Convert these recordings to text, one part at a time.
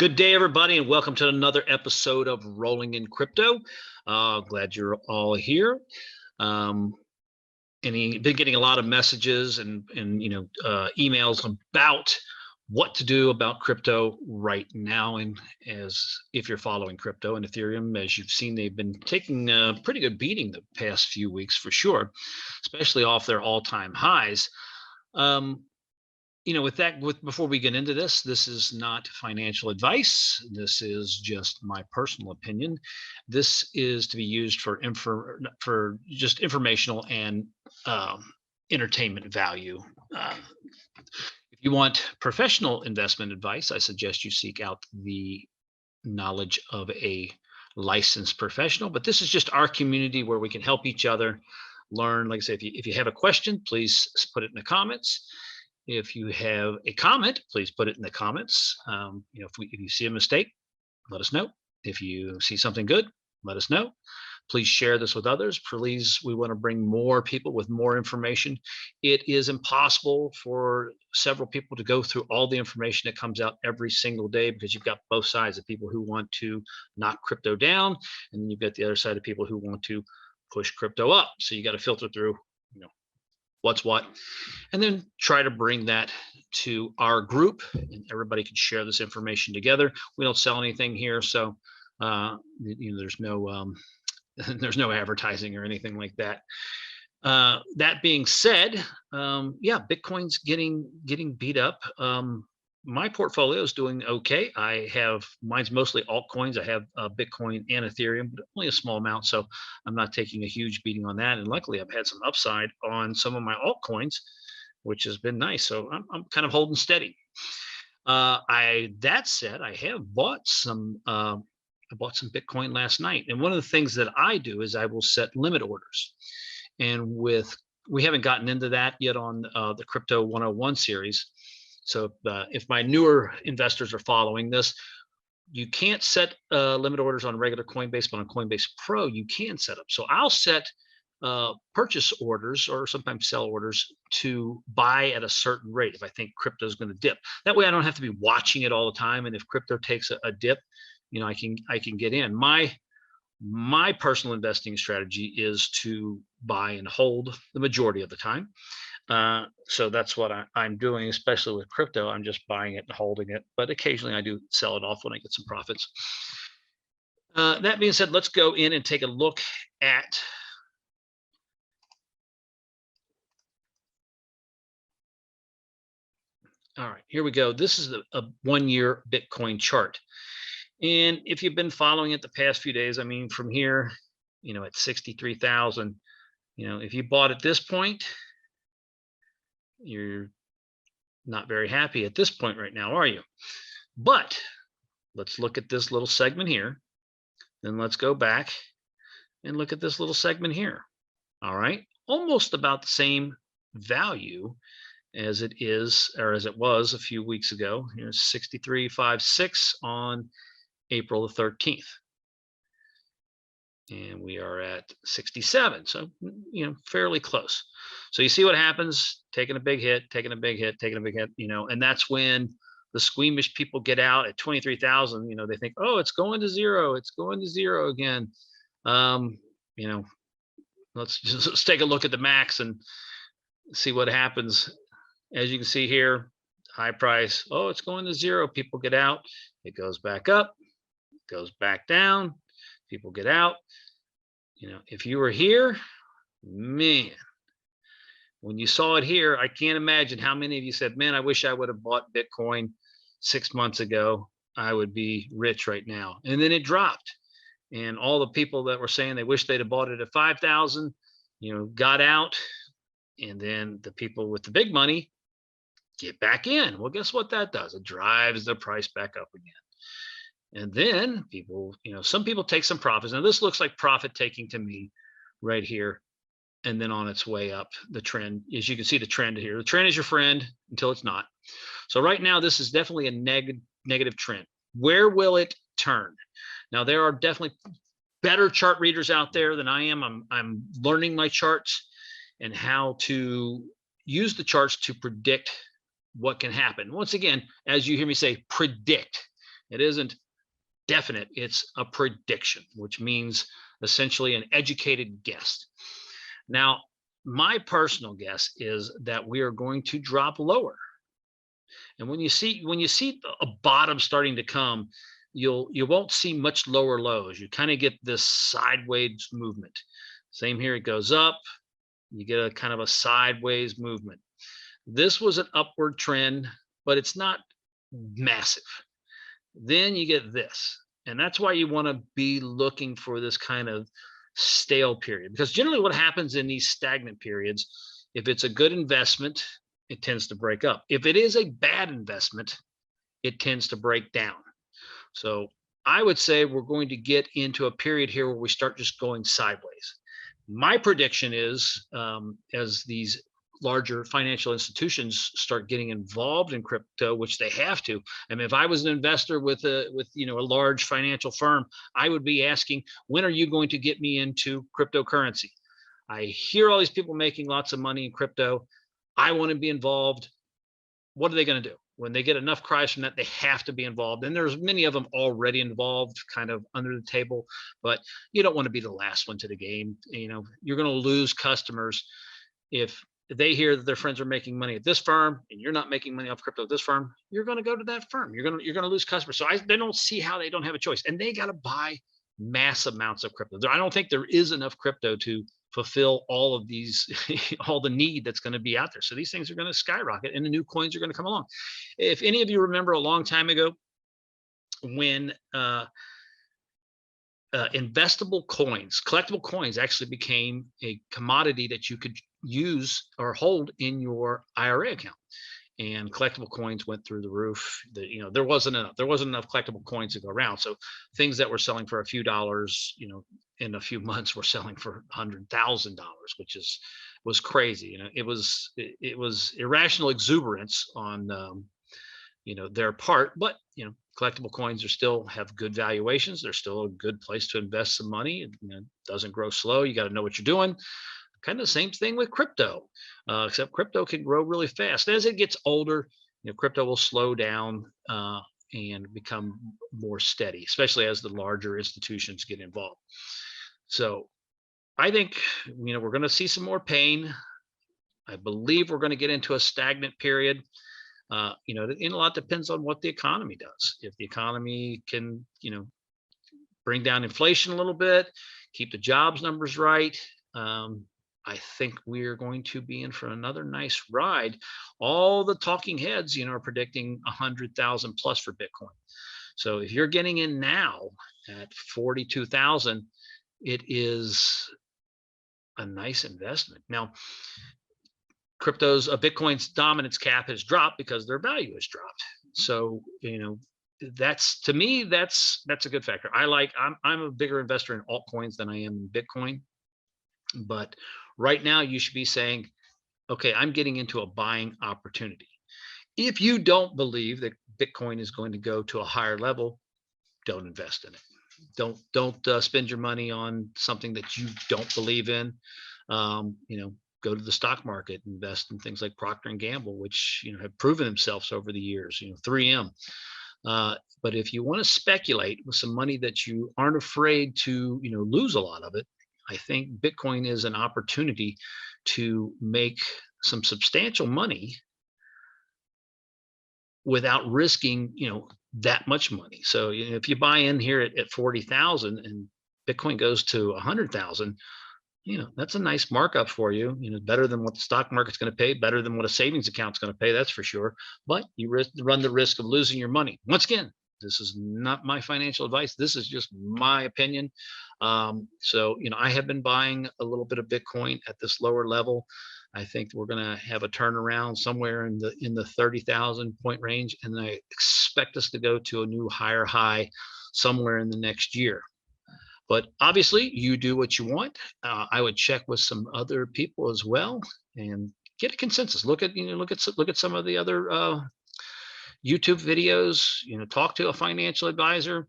Good day, everybody, and welcome to another episode of Rolling in Crypto. Glad you're all here. Been getting a lot of messages and emails about what to do about crypto right now. And as if you're following crypto and Ethereum, as you've seen, they've been taking a pretty good beating the past few weeks for sure, especially off their all-time highs. Before we get into this is not financial advice. This is just my personal opinion. This is to be used for just informational and entertainment value. If you want professional investment advice, I suggest you seek out the knowledge of a licensed professional. But this is just our community where we can help each other learn. Like I say, if you have a question, please put it in the comments. If you have a comment, please put it in the comments. If you see a mistake, let us know. If you see something good, let us know. Please share this with others. Please, we want to bring more people with more information. It is impossible for several people to go through all the information that comes out every single day, because you've got both sides of people who want to knock crypto down, and then you've got the other side of people who want to push crypto up. So you got to filter through, what's what, and then try to bring that to our group, and everybody can share this information together. We don't sell anything here, so there's no there's no advertising or anything like that. That being said, Bitcoin's getting beat up. My portfolio is doing okay. Mine's mostly altcoins. I have Bitcoin and Ethereum, but only a small amount, so I'm not taking a huge beating on that. And luckily, I've had some upside on some of my altcoins, which has been nice. So I'm kind of holding steady. That said, I have bought some. I bought some Bitcoin last night, and one of the things that I do is I will set limit orders. And we haven't gotten into that yet on the Crypto 101 series. So if my newer investors are following this, you can't set limit orders on regular Coinbase, but on Coinbase Pro, you can set them. So I'll set purchase orders or sometimes sell orders to buy at a certain rate if I think crypto is going to dip. That way I don't have to be watching it all the time. And if crypto takes a dip, I can get in. My personal investing strategy is to buy and hold the majority of the time. So that's what I'm doing, especially with crypto. I'm just buying it and holding it, but occasionally I do sell it off when I get some profits. That being said, let's go in and take a look at all right, here we go. This is a 1-year Bitcoin chart. And if you've been following it the past few days, I mean, from here, at 63,000, if you bought at this point, you're not very happy at this point right now, are you? But let's look at this little segment here. Then let's go back and look at this little segment here. All right, almost about the same value as it is, or as it was a few weeks ago. Here's 63.56 on April the 13th. And we are at 67, so fairly close. So you see what happens: taking a big hit, taking a big hit, taking a big hit, and that's when the squeamish people get out at 23,000. They think, oh, it's going to zero, it's going to zero again. Let's take a look at the max and see what happens. As you can see here, high price, oh, it's going to zero. People get out, it goes back up, goes back down. People get out. If you were here, man, when you saw it here, I can't imagine how many of you said, man, I wish I would have bought Bitcoin 6 months ago. I would be rich right now. And then it dropped. And all the people that were saying they wish they'd have bought it at 5,000, got out. And then the people with the big money get back in. Well, guess what that does? It drives the price back up again. And then people, some people take some profits. Now this looks like profit taking to me right here. And then on its way up, the trend, as you can see the trend here, the trend is your friend until it's not. So right now, this is definitely a negative trend. Where will it turn? Now, there are definitely better chart readers out there than I am. I'm learning my charts and how to use the charts to predict what can happen. Once again, as you hear me say, predict. It isn't definite, it's a prediction, which means essentially an educated guess. Now, my personal guess is that we are going to drop lower. And when you see a bottom starting to come, you won't see much lower lows. You kind of get this sideways movement. Same here, it goes up, you get a kind of a sideways movement. This was an upward trend, but it's not massive. Then you get this. And that's why you want to be looking for this kind of stale period, because generally what happens in these stagnant periods, if it's a good investment, it tends to break up. If it is a bad investment, it tends to break down. So I would say we're going to get into a period here where we start just going sideways. My prediction is, as these larger financial institutions start getting involved in crypto, which they have to. I mean, if I was an investor with a large financial firm, I would be asking, when are you going to get me into cryptocurrency? I hear all these people making lots of money in crypto. I want to be involved. What are they going to do? When they get enough cries from that, they have to be involved. And there's many of them already involved, kind of under the table, but you don't want to be the last one to the game. You're going to lose customers if they hear that their friends are making money at this firm and you're not making money off crypto at this firm. You're going to go to that firm. You're going to lose customers. So they don't see how they don't have a choice, and they got to buy mass amounts of crypto. I don't think there is enough crypto to fulfill all of these, all the need that's going to be out there. So these things are going to skyrocket, and the new coins are going to come along. If any of you remember a long time ago when investable coins, collectible coins, actually became a commodity that you could use or hold in your IRA account, and collectible coins went through the roof. There wasn't enough collectible coins to go around. So things that were selling for a few dollars, in a few months were selling for $100,000, which was crazy. It was irrational exuberance on their part, but collectible coins still have good valuations. They're still a good place to invest some money. It doesn't grow slow. You got to know what you're doing. Kind of the same thing with crypto, except crypto can grow really fast. As it gets older, crypto will slow down and become more steady, especially as the larger institutions get involved. So I think we're going to see some more pain. I believe we're going to get into a stagnant period. And a lot depends on what the economy does. If the economy can, bring down inflation a little bit, keep the jobs numbers right, I think we're going to be in for another nice ride. All the talking heads, are predicting 100,000 plus for Bitcoin. So if you're getting in now at 42,000, it is a nice investment. Now, Bitcoin's dominance cap has dropped because their value has dropped. So, that's, to me, that's a good factor. I'm a bigger investor in altcoins than I am in Bitcoin. But right now you should be saying, okay, I'm getting into a buying opportunity. If you don't believe that Bitcoin is going to go to a higher level, don't invest in it. Don't spend your money on something that you don't believe in. Go to the stock market, invest in things like Procter & Gamble, which have proven themselves over the years, 3M. But if you want to speculate with some money that you aren't afraid to lose a lot of it, I think Bitcoin is an opportunity to make some substantial money without risking, that much money. So if you buy in here at 40,000 and Bitcoin goes to 100,000, that's a nice markup for you. Better than what the stock market's going to pay, better than what a savings account's going to pay. That's for sure. But you run the risk of losing your money. Once again, this is not my financial advice. This is just my opinion. So, I have been buying a little bit of Bitcoin at this lower level. I think we're going to have a turnaround somewhere in the 30,000 point range, and I expect us to go to a new higher high somewhere in the next year. But obviously, you do what you want. I would check with some other people as well and get a consensus. Look at some of the other YouTube videos. Talk to a financial advisor.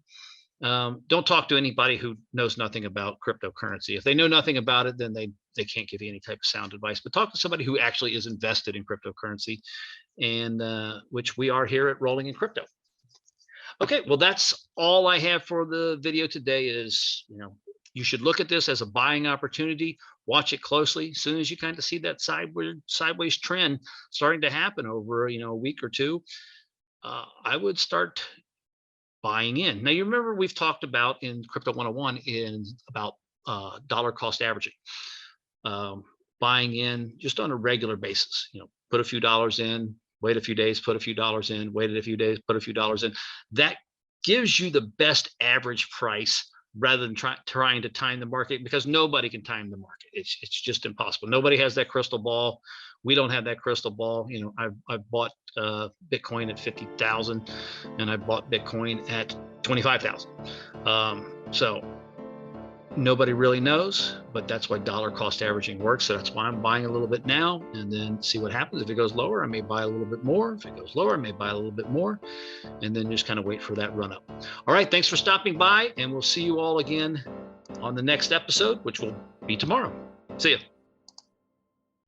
Don't talk to anybody who knows nothing about cryptocurrency. If they know nothing about it, then they can't give you any type of sound advice. But talk to somebody who actually is invested in cryptocurrency, and which we are here at Rolling in Crypto. Okay, well, that's all I have for the video today. Is, you should look at this as a buying opportunity. Watch it closely. As soon as you kind of see that sideways trend starting to happen over a week or two, I would start buying in. Now, you remember we've talked about in Crypto 101 about dollar cost averaging, um, buying in just on a regular basis. Put a few dollars in, wait a few days, put a few dollars in, wait a few days, put a few dollars in. That gives you the best average price rather than trying to time the market, because nobody can time the market. It's just impossible. Nobody has that crystal ball. We don't have that crystal ball. I've bought Bitcoin at 50,000, and I bought Bitcoin at 25,000. So nobody really knows, but that's why dollar cost averaging works. So that's why I'm buying a little bit now and then see what happens. If it goes lower, I may buy a little bit more. If it goes lower, I may buy a little bit more, and then just kind of wait for that run up. All right, thanks for stopping by, and we'll see you all again on the next episode, which will be tomorrow. See ya.